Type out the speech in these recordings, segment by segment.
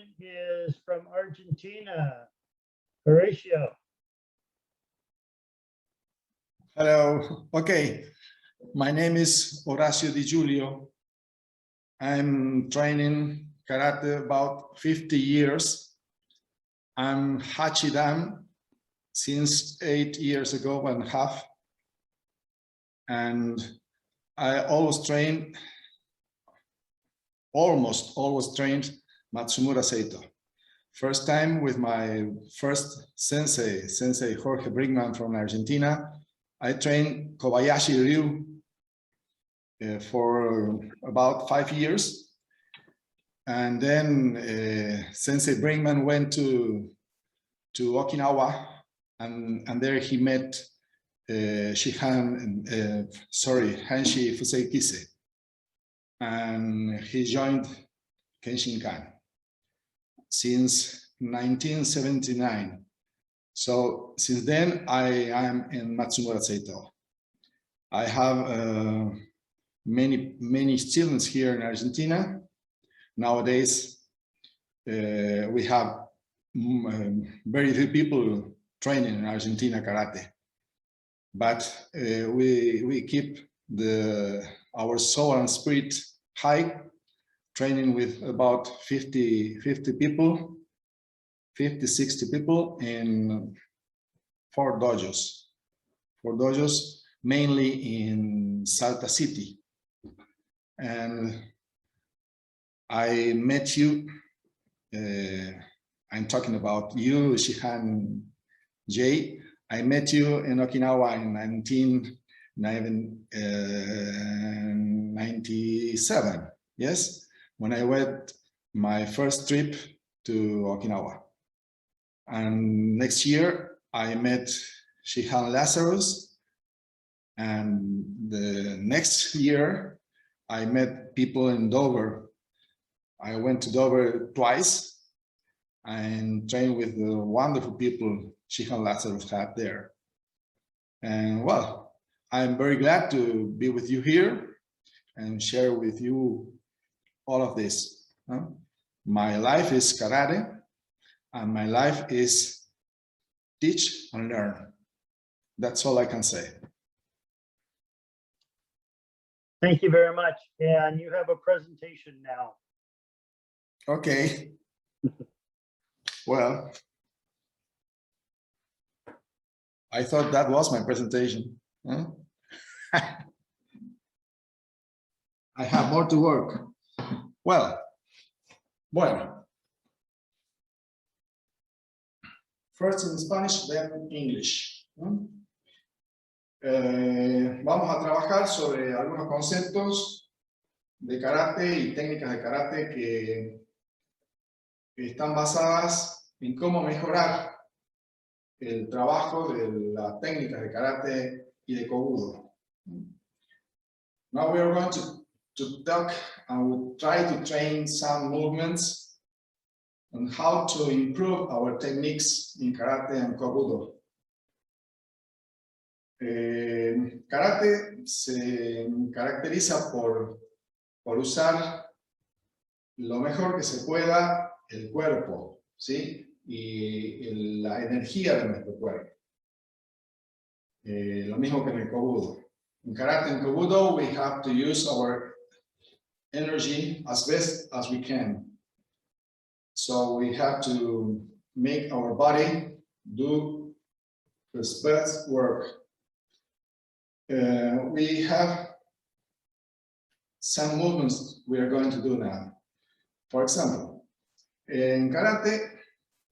one is from Argentina, Horatio. Hello. Okay. My name is Horacio Di Giulio. I'm training karate about 50 years. I'm Hachidan since 8 years ago and a half. And I almost always trained Matsumura Seito. First time with my first sensei Jorge Brinkman from Argentina. I trained Kobayashi Ryu for about 5 years. And then Sensei Brinkman went to Okinawa, and there he met Hanshi Fuseikise, and he joined Kenshinkan since 1979. So since then, I am in Matsumura Seito. I have many students here in Argentina. Nowadays, we have very few people training in Argentina karate, but we keep our soul and spirit high, training with about 50 people, 60 people in 4 dojos. 4 dojos, mainly in Salta City. And I met you, I'm talking about you, Shihan J. I met you in Okinawa in 1997, yes? When I went my first trip to Okinawa. And next year, I met Shihan Lazarus. And the next year, I met people in Dover. I went to Dover twice and trained with the wonderful people Shihan Lazarus had there. And well, I'm very glad to be with you here and share with you all of this. My life is karate, and my life is teach and learn. That's all I can say. Thank you very much. And you have a presentation now. Okay. Well, I thought that was my presentation. Huh? I have more to work. Well, bueno. First in Spanish, then in English. Vamos a trabajar sobre algunos conceptos de karate y técnicas de karate que están basadas en cómo mejorar el trabajo de las técnicas de karate y de kobudo. Now we are going to talk and we'll try to train some movements on how to improve our techniques in karate and kobudo. Karate se caracteriza por usar lo mejor que se pueda el cuerpo, ¿sí? Y la energía de nuestro cuerpo. Lo mismo que en el kobudo. In karate and kobudo, we have to use our energy as best as we can. So we have to make our body do its best work. We have some movements we are going to do now. For example, en karate,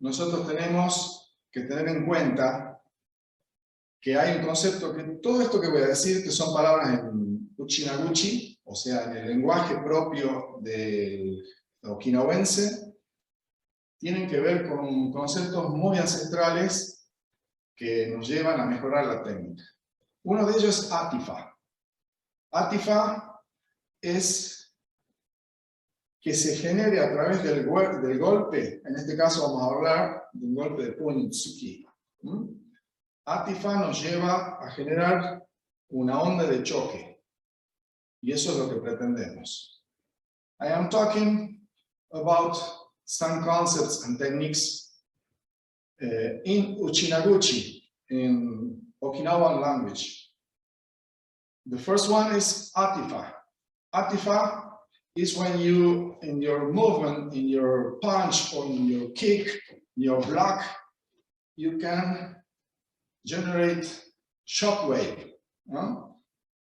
nosotros tenemos que tener en cuenta que hay un concepto que todo esto que voy a decir, que son palabras en uchinaguchi, o sea, en el lenguaje propio del okinawense, tienen que ver con conceptos muy ancestrales que nos llevan a mejorar la técnica. Uno de ellos es Atifa. Atifa es que se genere a través del golpe, en este caso vamos a hablar de un golpe de puño tsuki. Atifa nos lleva a generar una onda de choque, y eso es lo que pretendemos. I am talking about some concepts and techniques in Uchinaguchi, in Okinawan language. The first one is Atifa. Atifa is when you, in your movement, in your punch or in your kick, in your block, you can generate shock wave,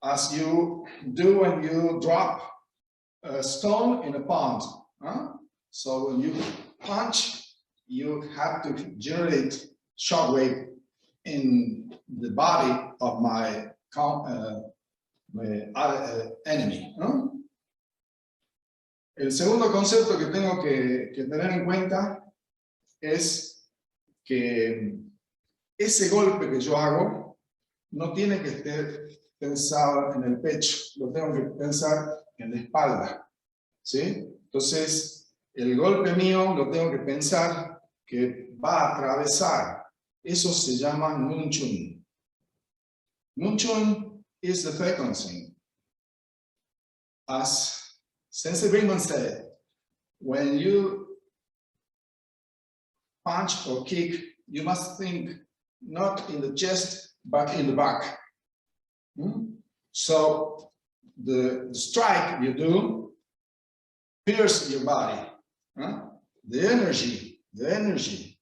as you do when you drop a stone in a pond. So when you punch, you have to generate shock wave in the body of my enemy. El segundo concepto que tengo que tener en cuenta es que ese golpe que yo hago no tiene que estar pensado en el pecho, lo tengo que pensar en la espalda, ¿sí? Entonces, el golpe mío lo tengo que pensar que va a atravesar. Eso se llama Nunchun. Nunchun is the frequency. As Sensei Brinkman said, when you punch or kick, you must think not in the chest, but in the back. So the strike you do pierces your body. The energy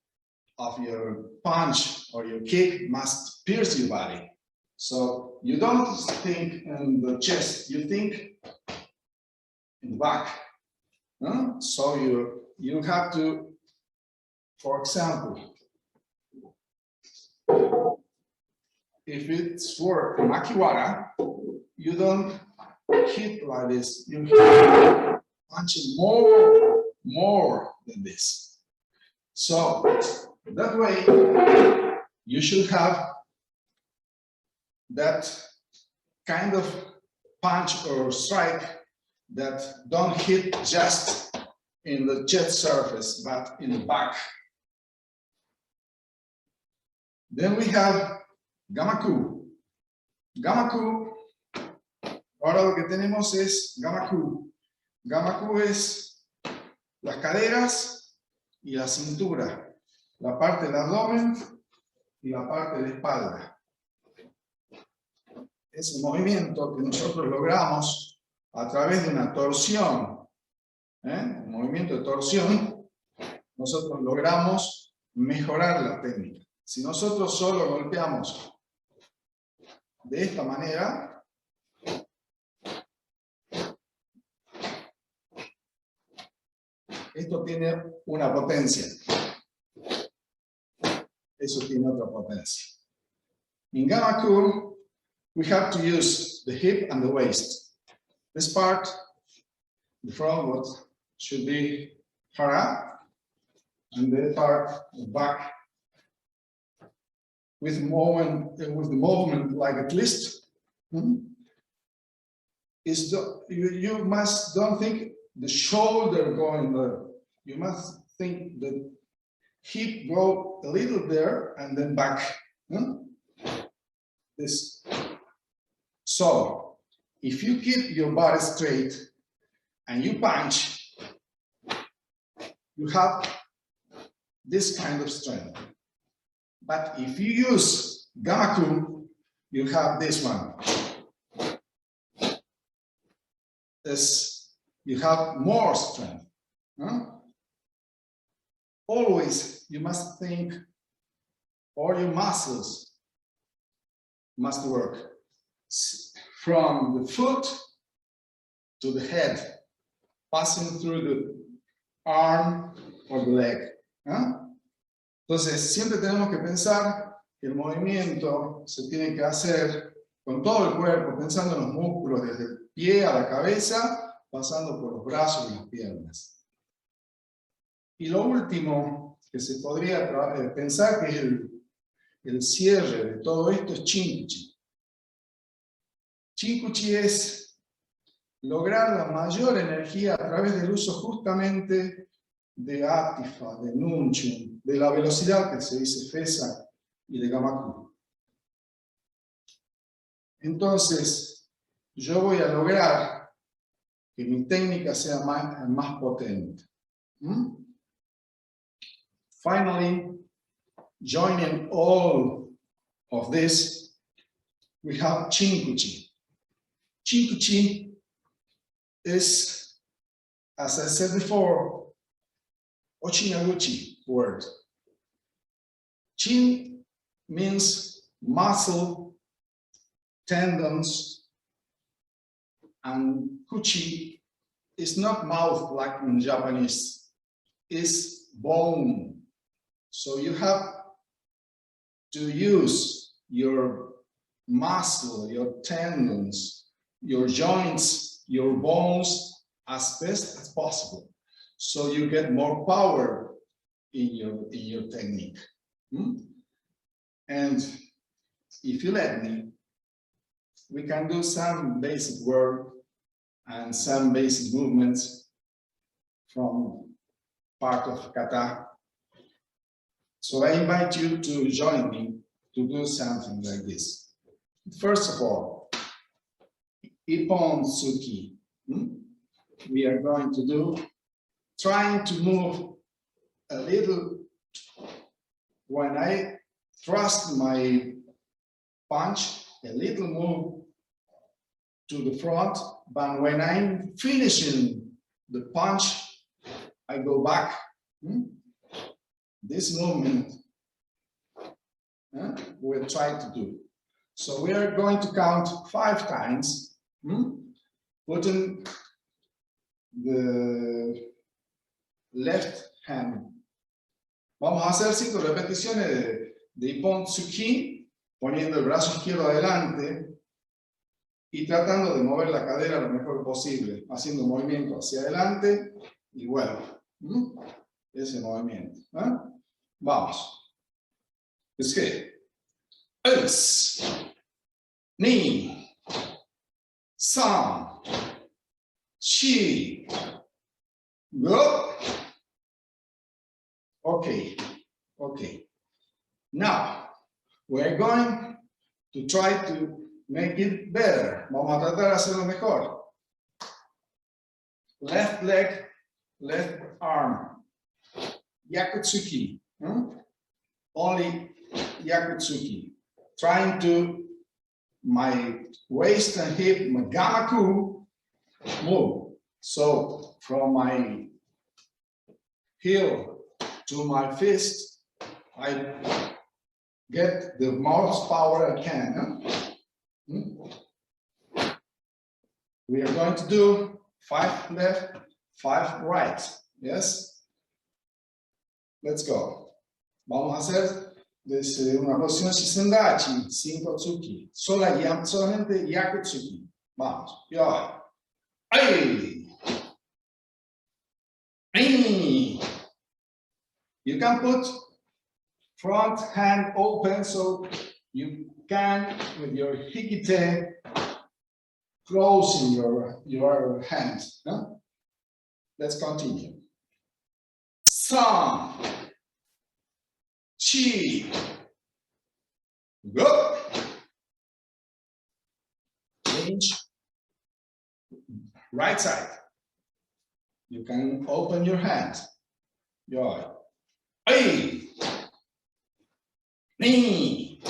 of your punch or your kick must pierce your body. So you don't think in the chest, you think in the back. So you have to, for example, if it's for makiwara, you don't hit like this. You punch it more than this. So that way, you should have that kind of punch or strike that don't hit just in the chest surface, but in the back. Then we have Gamaku. Gamaku, ahora lo que tenemos es Gamaku. Gamaku es las caderas y la cintura, la parte del abdomen y la parte de la espalda. Es un movimiento que nosotros logramos a través de una torsión, un movimiento de torsión, nosotros logramos mejorar la técnica. Si nosotros solo golpeamos de esta manera, esto tiene una potencia. Eso tiene otra potencia. In Gamaku, we have to use the hip and the waist. This part, the front should be far up, and the part, the back, with the movement like a twist. Is you must don't think the shoulder going there. You must think the hip go a little there and then back. This. So, if you keep your body straight and you punch, you have this kind of strength. But if you use Gamaku, you have this one. You have more strength. Always, you must think, all your muscles must work. From the foot to the head, passing through the arm or the leg. Entonces, siempre tenemos que pensar que el movimiento se tiene que hacer con todo el cuerpo, pensando en los músculos, desde el pie a la cabeza, pasando por los brazos y las piernas. Y lo último que se podría pensar que es el cierre de todo esto es Chinkuchi. Chinkuchi es lograr la mayor energía a través del uso justamente de Atifa, de Nunchun, de la velocidad que se dice Fesa y de Gamaku. Entonces, yo voy a lograr que mi técnica sea más potente. Finally, joining all of this, we have Chinkuchi. Chinkuchi is, as I said before, Ochinaguchi word. Chin means muscle, tendons, and kuchi is not mouth like in Japanese, it's bone. So you have to use your muscle, your tendons, your joints, your bones as best as possible. So you get more power in your technique. And if you let me, we can do some basic work and some basic movements from part of kata. So I invite you to join me to do something like this. First of all, Ippon Tsuki. We are going to do, trying to move a little when I thrust my punch, a little move to the front, but when I'm finishing the punch, I go back. This movement we'll try to do. So we are going to count 5 times, putting the left hand. Vamos a hacer 5 repeticiones de Ippon Tsuki, poniendo el brazo izquierdo adelante y tratando de mover la cadera lo mejor posible, haciendo un movimiento hacia adelante y vuelvo. Ese movimiento. Vamos. Es que 1, 2, 3, 4, go. Okay. Now, we're going to try to make it better. Vamos a tratar de hacerlo mejor. Left leg, left arm. Yakutsuki. Only Yakutsuki. Trying to my waist and hip, my Gamaku move. So from my heel to my fist, I get the most power I can. We are going to do 5 left, 5 right. Yes? Let's go. Vamos a hacer desde una posición Shisendachi, 5 tsuki. Solamente Yakutsuki. Vamos. Yo. Ay. Ay. You can put front hand open so you can, with your hikite, closing your hand. Let's continue. San, chi, go. Change. Right side. You can open your hand. Yo. Ay. Ni.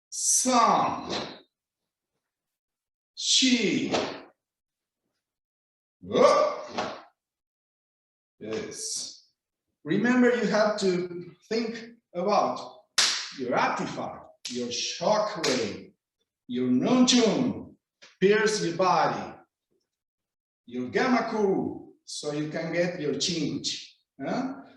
San. Chi. Go. Yes. Remember, you have to think about your Atifa, your shock wave, your Nunchun, pierce your body, your Gamaku, so you can get your Chinkuchi.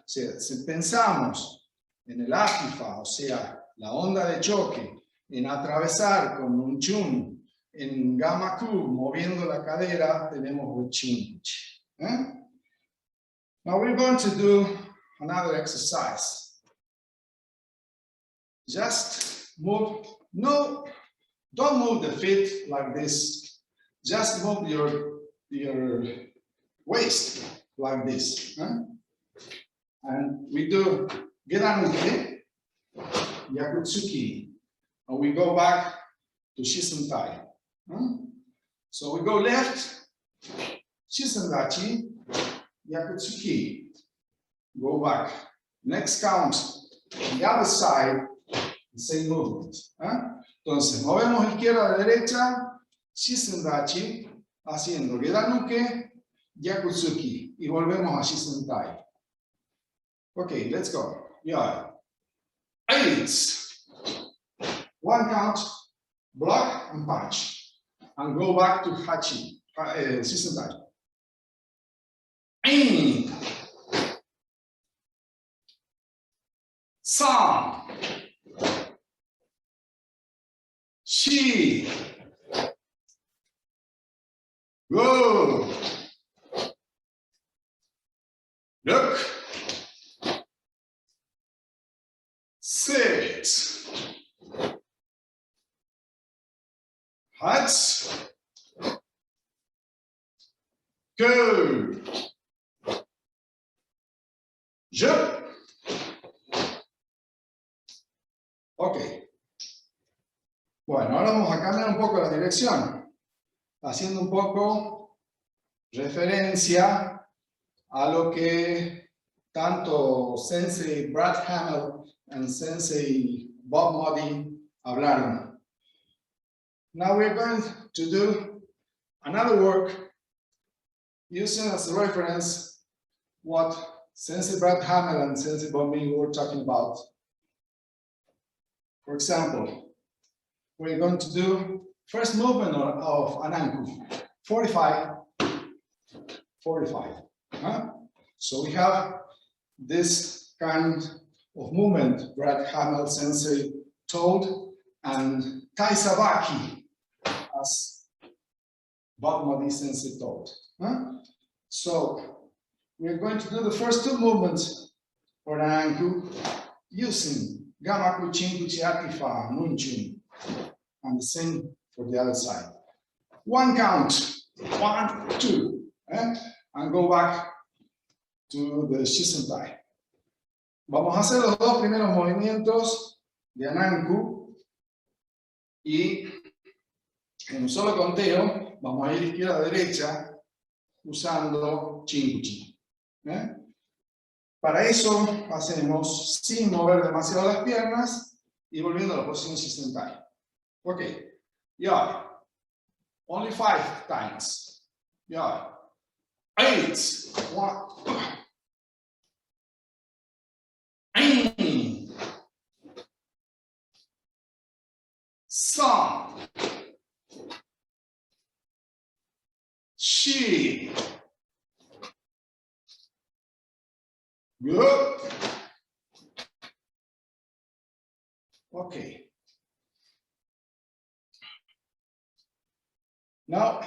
Si pensamos en el Atifa, o sea, la onda de choque, en atravesar con Nunchun, en Gamaku, moviendo la cadera, tenemos el Chinkuchi. Now we're going to do another exercise. Just move, don't move the feet like this. Just move your waist like this. And we do Gedanuke, Yakutsuki, and we go back to Shisentai. So we go left, Shisendachi, Yakutsuki, go back, Next count, the other side, the same movement. Entonces, movemos izquierda a derecha, shisendachi, haciendo gedanuke, yakutsuki, y volvemos a shisentai. Okay, let's go. Yeah. 8. One count, block and punch, and go back to hachi, shisentai. 8. 3. 4. Go. Look. 6. 8. Go. Jump. Ok. Bueno, ahora vamos a cambiar un poco la dirección, haciendo un poco referencia a lo que tanto Sensei Brad Hamill y Sensei Bob Modi hablaron. Now we're going to do another work using as a reference what Sensei Brad Hamill and Sensei Bob Modi were talking about. For example, we're going to do first movement of Ananku, 45, 45. So we have this kind of movement Brad Hamill Sensei told, and Taisabaki, as Bob Modi Sensei told. So we're going to do the first two movements for Ananku using Gamaku y Chinkuchi, Atifa, Nunchun, and the same for the other side. One count, 1, 2, and go back to the Shisentai. Vamos a hacer los dos primeros movimientos de Ananku y en un solo conteo vamos a ir izquierda a derecha usando Chinkuchi. Para eso hacemos sin mover demasiado las piernas y volviendo a la posición Shisentai. Ok, yeah. Only 5 times. Yeah. 8. 1. 8. 3. 4. Good. Okay. Now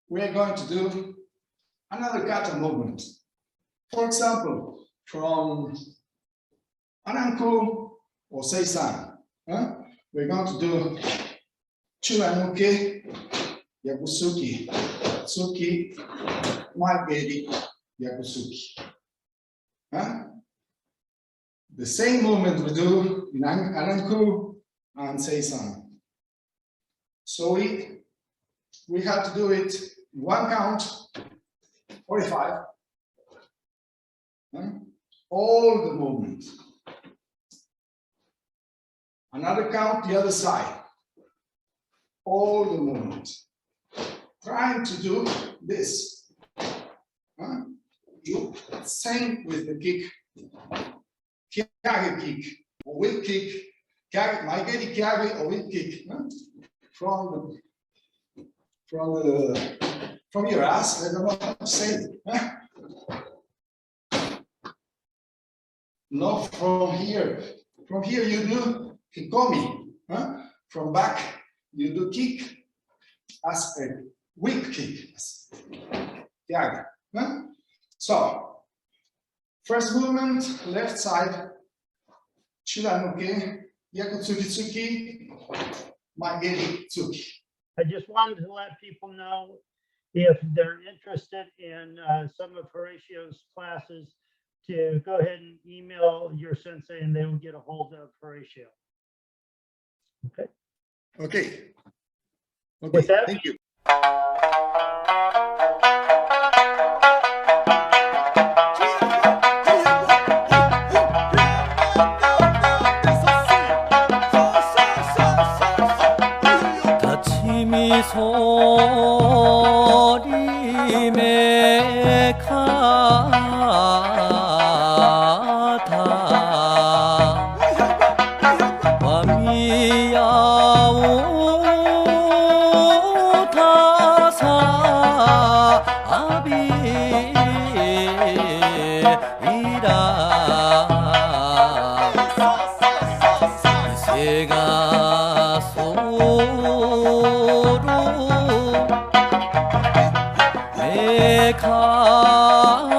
we are going to do another kata movement. For example, from Ananku or Seisan, we're going to do Churanuke, Yakusuki, Tsuki, Maigeri, Yakusuki. The same movement we do in Ananku and Seisan. So we have to do it in one count, 45. All the movement. Another count, the other side. All the movement. Trying to do this. Same with the kick. Kyage kick, or whip kick. Maigeri kyage or whip kick. From your ass, I don't know how to say it. Not from here. From here you do hikomi. From back you do kick as a whip kick. Yeah. So first movement, left side, Churanuke, Yakutsuki Tsuki, Maigeri Tsuki. I just wanted to let people know if they're interested in some of Horatio's classes to go ahead and email your sensei and they will get a hold of Horatio. Okay. Okay. With that, thank you. ソリメカタワミヤオタサアビイラセガソロメカ